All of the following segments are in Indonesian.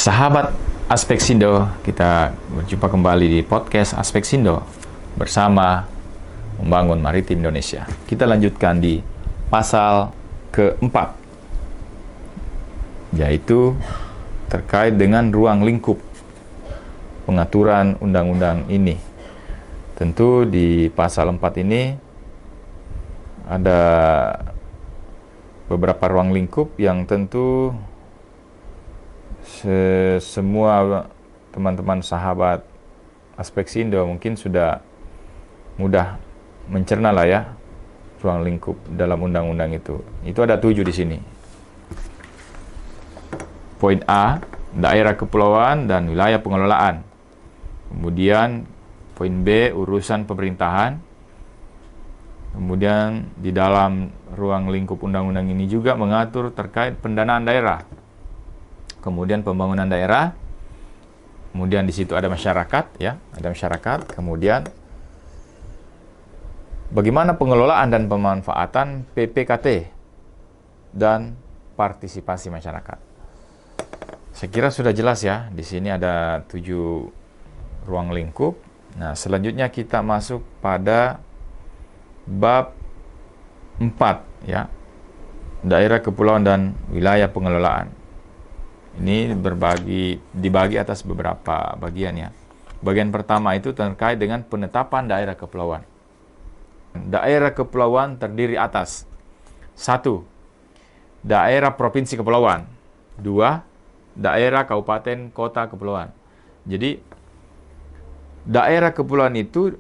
Sahabat Aspeksindo, kita berjumpa kembali di podcast Aspeksindo bersama Membangun Maritim Indonesia. Kita lanjutkan di pasal keempat, yaitu terkait dengan ruang lingkup pengaturan undang-undang ini. Tentu di pasal 4 ini ada beberapa ruang lingkup yang tentu semua teman-teman sahabat Aspeksindo mungkin sudah mudah mencerna lah ya, ruang lingkup dalam undang-undang itu. Itu ada 7 di sini. Poin A, daerah kepulauan dan wilayah pengelolaan. Kemudian poin B, urusan pemerintahan. Kemudian di dalam ruang lingkup undang-undang ini juga mengatur terkait pendanaan daerah. Kemudian pembangunan daerah. Kemudian di situ ada masyarakat, ya, ada masyarakat. Kemudian bagaimana pengelolaan dan pemanfaatan PPKT dan partisipasi masyarakat. Saya kira sudah jelas ya. Di sini ada 7 ruang lingkup. Nah, selanjutnya kita masuk pada bab 4, ya. Daerah kepulauan dan wilayah pengelolaan. Ini dibagi atas beberapa bagian, ya. Bagian pertama itu terkait dengan penetapan daerah kepulauan. Daerah kepulauan terdiri atas 1. Daerah provinsi kepulauan. 2. Daerah kabupaten kota kepulauan. Jadi daerah kepulauan itu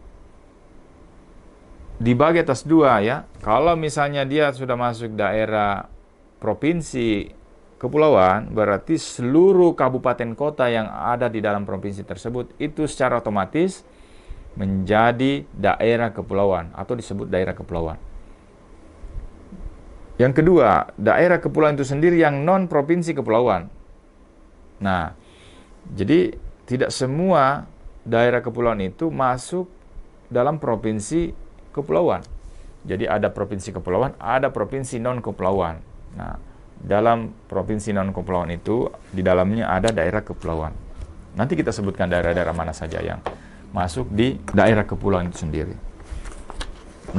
dibagi atas 2, ya. Kalau misalnya dia sudah masuk daerah provinsi kepulauan, berarti seluruh kabupaten kota yang ada di dalam provinsi tersebut itu secara otomatis menjadi daerah kepulauan atau disebut daerah kepulauan. Yang kedua, daerah kepulauan itu sendiri yang non-provinsi kepulauan. Nah, jadi tidak semua daerah kepulauan itu masuk dalam provinsi kepulauan. Jadi ada provinsi kepulauan, ada provinsi non-kepulauan. Nah, dalam provinsi non-kepulauan itu, di dalamnya ada daerah kepulauan. Nanti kita sebutkan daerah-daerah mana saja yang masuk di daerah kepulauan itu sendiri. 6.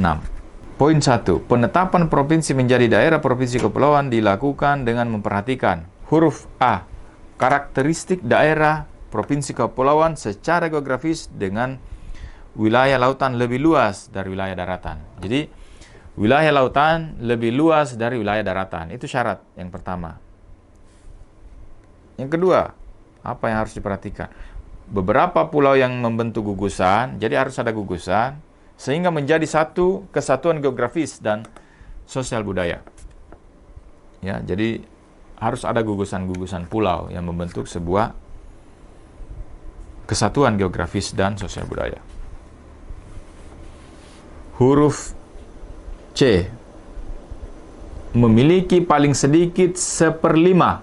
Poin 1. Penetapan provinsi menjadi daerah provinsi kepulauan dilakukan dengan memperhatikan huruf A. Karakteristik daerah provinsi kepulauan secara geografis dengan wilayah lautan lebih luas dari wilayah daratan. Jadi wilayah lautan lebih luas dari wilayah daratan. Itu syarat yang pertama. Yang kedua, apa yang harus diperhatikan? Beberapa pulau yang membentuk gugusan, jadi harus ada gugusan, sehingga menjadi satu kesatuan geografis dan sosial budaya. Ya, jadi harus ada gugusan-gugusan pulau yang membentuk sebuah kesatuan geografis dan sosial budaya. Huruf C. Memiliki paling sedikit 1/5.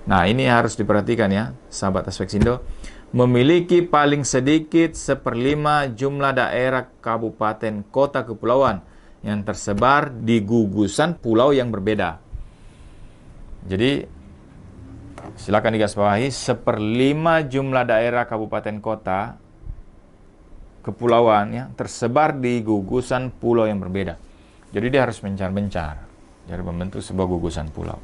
Nah, ini harus diperhatikan ya, sahabat Aspeksindo. Memiliki paling sedikit 1/5 jumlah daerah kabupaten kota kepulauan yang tersebar di gugusan pulau yang berbeda. Jadi, silakan digarisbawahi, 1/5 jumlah daerah kabupaten kota kepulauan ya tersebar di gugusan pulau yang berbeda. Jadi dia harus mencar-mencar, jadi membentuk sebuah gugusan pulau.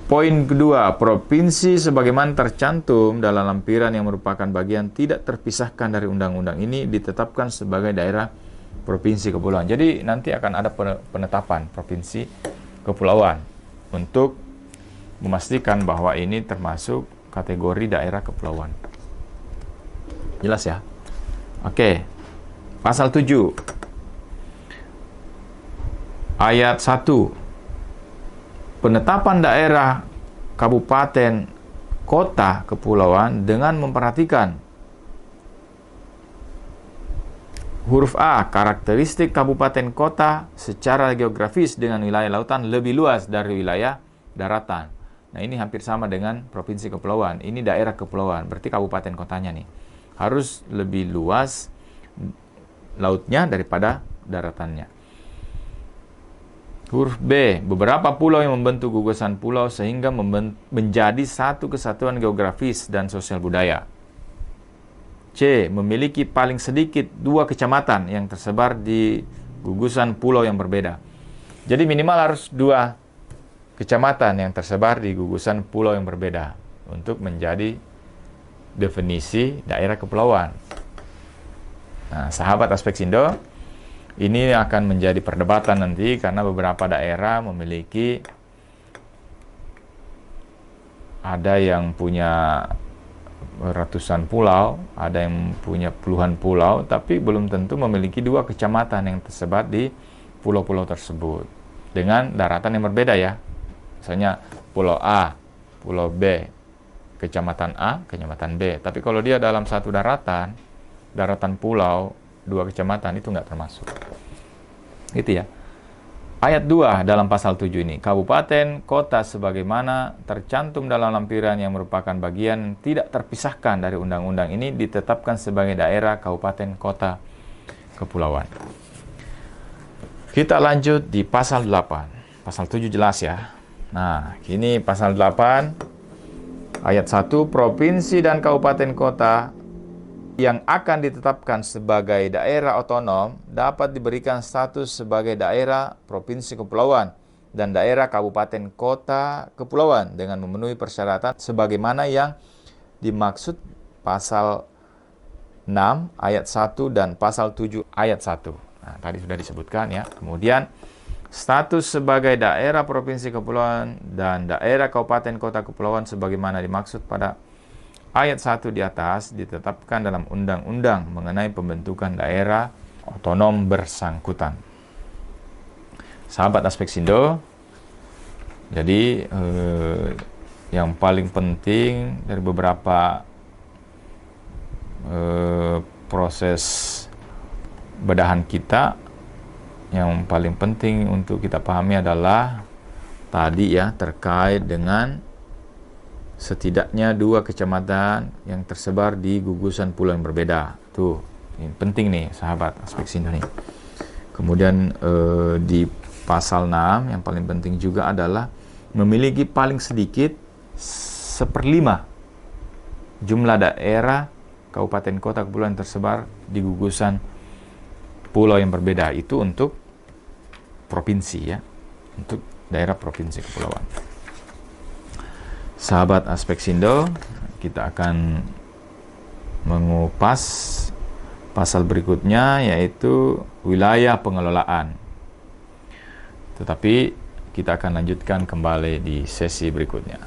Poin kedua, provinsi sebagaimana tercantum dalam lampiran yang merupakan bagian tidak terpisahkan dari undang-undang ini ditetapkan sebagai daerah provinsi kepulauan. Jadi nanti akan ada penetapan provinsi kepulauan untuk memastikan bahwa ini termasuk kategori daerah kepulauan. Jelas ya? Oke. Pasal 7 ayat 1. Penetapan daerah kabupaten kota kepulauan dengan memperhatikan huruf A. Karakteristik kabupaten kota secara geografis dengan wilayah lautan lebih luas dari wilayah daratan. Nah, ini hampir sama dengan provinsi kepulauan. Ini daerah kepulauan, berarti kabupaten kotanya nih harus lebih luas lautnya daripada daratannya. Huruf B, beberapa pulau yang membentuk gugusan pulau sehingga menjadi satu kesatuan geografis dan sosial budaya. C, memiliki paling sedikit 2 kecamatan yang tersebar di gugusan pulau yang berbeda. Jadi minimal harus 2 kecamatan yang tersebar di gugusan pulau yang berbeda untuk menjadi definisi daerah kepulauan. Nah, sahabat Aspek Sindo, ini akan menjadi perdebatan nanti karena beberapa daerah memiliki, ada yang punya ratusan pulau, ada yang punya puluhan pulau, tapi belum tentu memiliki 2 kecamatan yang tersebar di pulau-pulau tersebut dengan daratan yang berbeda ya. Misalnya Pulau A, Pulau B, Kecamatan A, Kecamatan B. Tapi kalau dia dalam satu daratan pulau, 2 kecamatan itu nggak termasuk. Gitu ya. Ayat 2 dalam pasal 7 ini, kabupaten, kota sebagaimana tercantum dalam lampiran yang merupakan bagian tidak terpisahkan dari undang-undang ini ditetapkan sebagai daerah, kabupaten, kota, kepulauan. Kita lanjut di pasal 8. Pasal 7 jelas ya. Nah, kini pasal 8 ayat 1, provinsi dan kabupaten kota yang akan ditetapkan sebagai daerah otonom dapat diberikan status sebagai daerah provinsi kepulauan dan daerah kabupaten kota kepulauan dengan memenuhi persyaratan sebagaimana yang dimaksud pasal 6 ayat 1 dan pasal 7 ayat 1. Nah, tadi sudah disebutkan ya. Kemudian status sebagai daerah provinsi kepulauan dan daerah kabupaten kota kepulauan sebagaimana dimaksud pada ayat 1 di atas ditetapkan dalam undang-undang mengenai pembentukan daerah otonom bersangkutan. Sahabat Aspek Sindo, jadi yang paling penting dari beberapa proses bedahan kita, yang paling penting untuk kita pahami adalah tadi ya, terkait dengan setidaknya 2 kecamatan yang tersebar di gugusan pulau yang berbeda. Tuh, ini penting nih sahabat Aspek Sindo nih. Kemudian di pasal 6 yang paling penting juga adalah memiliki paling sedikit 1/5 jumlah daerah, kabupaten, kota, kepulauan tersebar di gugusan pulau yang berbeda. Itu untuk provinsi ya, untuk daerah provinsi kepulauan. Sahabat Aspek Sindo, kita akan mengupas pasal berikutnya, yaitu wilayah pengelolaan. Tetapi kita akan lanjutkan kembali di sesi berikutnya.